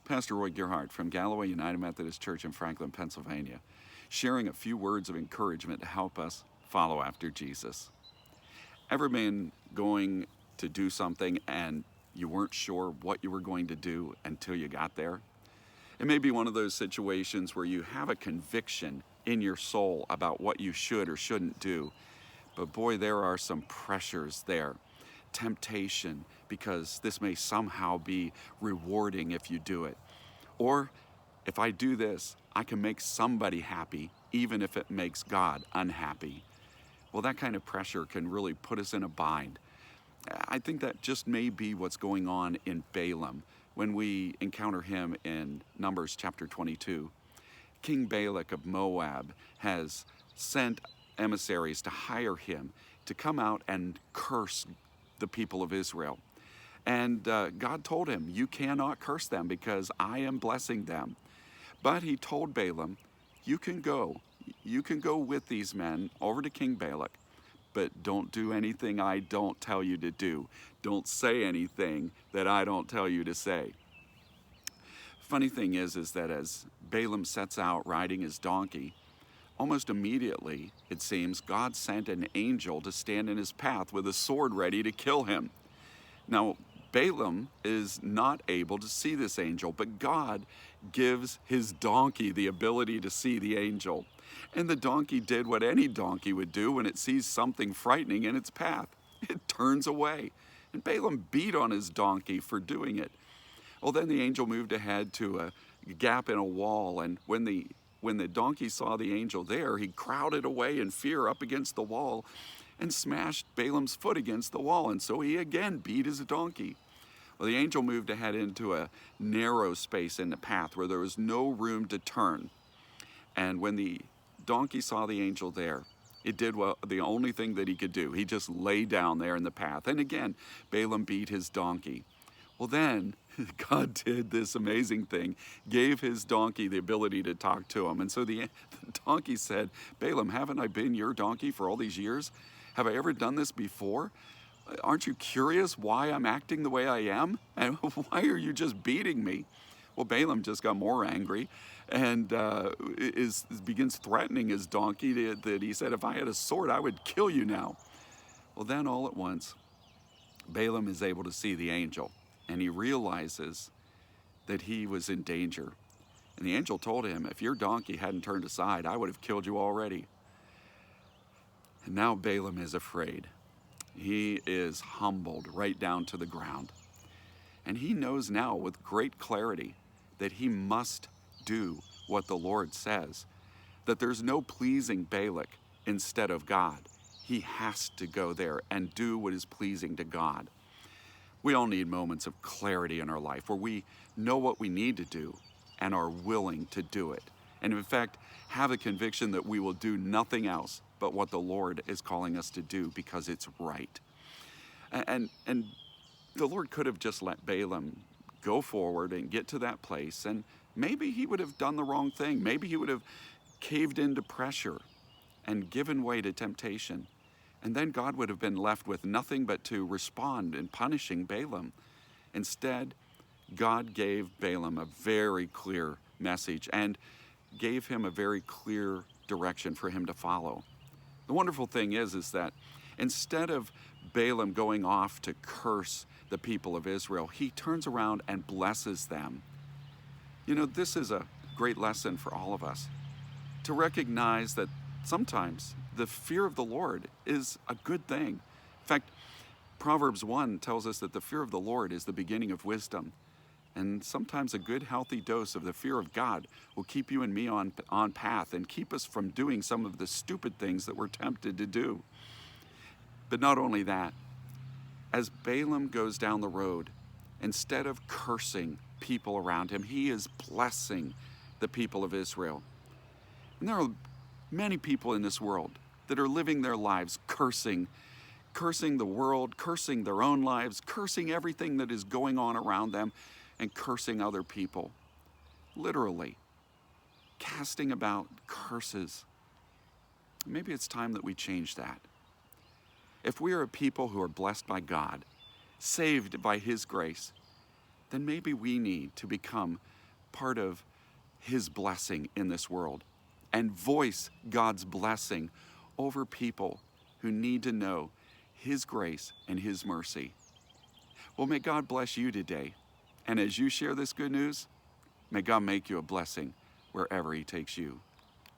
Pastor Roy Gerhardt from Galloway United Methodist Church in Franklin, Pennsylvania, sharing a few words of encouragement to help us follow after Jesus. Ever been going to do something and you weren't sure what you were going to do until you got there? It may be one of those situations where you have a conviction in your soul about what you should or shouldn't do, but boy, there are some pressures there. Temptation, because this may somehow be rewarding if you do it. Or if I do this, I can make somebody happy, even if it makes God unhappy. Well, that kind of pressure can really put us in a bind. I think that just may be what's going on in Balaam when we encounter him in Numbers chapter 22. King Balak of Moab has sent emissaries to hire him to come out and curse the people of Israel. And God told him, you cannot curse them because I am blessing them. But he told Balaam, you can go with these men over to King Balak, but don't do anything I don't tell you to do. Don't say anything that I don't tell you to say. Funny thing is that as Balaam sets out riding his donkey, almost immediately, it seems, God sent an angel to stand in his path with a sword ready to kill him. Now, Balaam is not able to see this angel, but God gives his donkey the ability to see the angel. And the donkey did what any donkey would do when it sees something frightening in its path. It turns away. And Balaam beat on his donkey for doing it. Well, then the angel moved ahead to a gap in a wall, and when the donkey saw the angel there, he crowded away in fear up against the wall and smashed Balaam's foot against the wall, and so he again beat his donkey. Well, the angel moved ahead into a narrow space in the path where there was no room to turn. And when the donkey saw the angel there, it did the only thing that he could do. He just lay down there in the path. And again, Balaam beat his donkey. Well, then God did this amazing thing, gave his donkey the ability to talk to him. And so the donkey said, Balaam, haven't I been your donkey for all these years? Have I ever done this before? Aren't you curious why I'm acting the way I am? And why are you just beating me? Well, Balaam just got more angry and begins threatening his donkey that he said, if I had a sword, I would kill you now. Well, then all at once, Balaam is able to see the angel, and he realizes that he was in danger. And the angel told him, if your donkey hadn't turned aside, I would have killed you already. And now Balaam is afraid. He is humbled right down to the ground. And he knows now with great clarity that he must do what the Lord says, that there's no pleasing Balak instead of God. He has to go there and do what is pleasing to God. We all need moments of clarity in our life where we know what we need to do and are willing to do it. And in fact, have a conviction that we will do nothing else but what the Lord is calling us to do because it's right. And the Lord could have just let Balaam go forward and get to that place, and maybe he would have done the wrong thing. Maybe he would have caved into pressure and given way to temptation. And then God would have been left with nothing but to respond in punishing Balaam. Instead, God gave Balaam a very clear message and gave him a very clear direction for him to follow. The wonderful thing is that instead of Balaam going off to curse the people of Israel, he turns around and blesses them. You know, this is a great lesson for all of us, to recognize that sometimes the fear of the Lord is a good thing. In fact, Proverbs 1 tells us that the fear of the Lord is the beginning of wisdom. And sometimes a good, healthy dose of the fear of God will keep you and me on path and keep us from doing some of the stupid things that we're tempted to do. But not only that, as Balaam goes down the road, instead of cursing people around him, he is blessing the people of Israel. And there are many people in this world that are living their lives cursing the world, cursing their own lives, cursing everything that is going on around them, and cursing other people. Literally, casting about curses. Maybe it's time that we change that. If we are a people who are blessed by God, saved by His grace, then maybe we need to become part of His blessing in this world and voice God's blessing over people who need to know His grace and His mercy. Well, may God bless you today. And as you share this good news, may God make you a blessing wherever He takes you.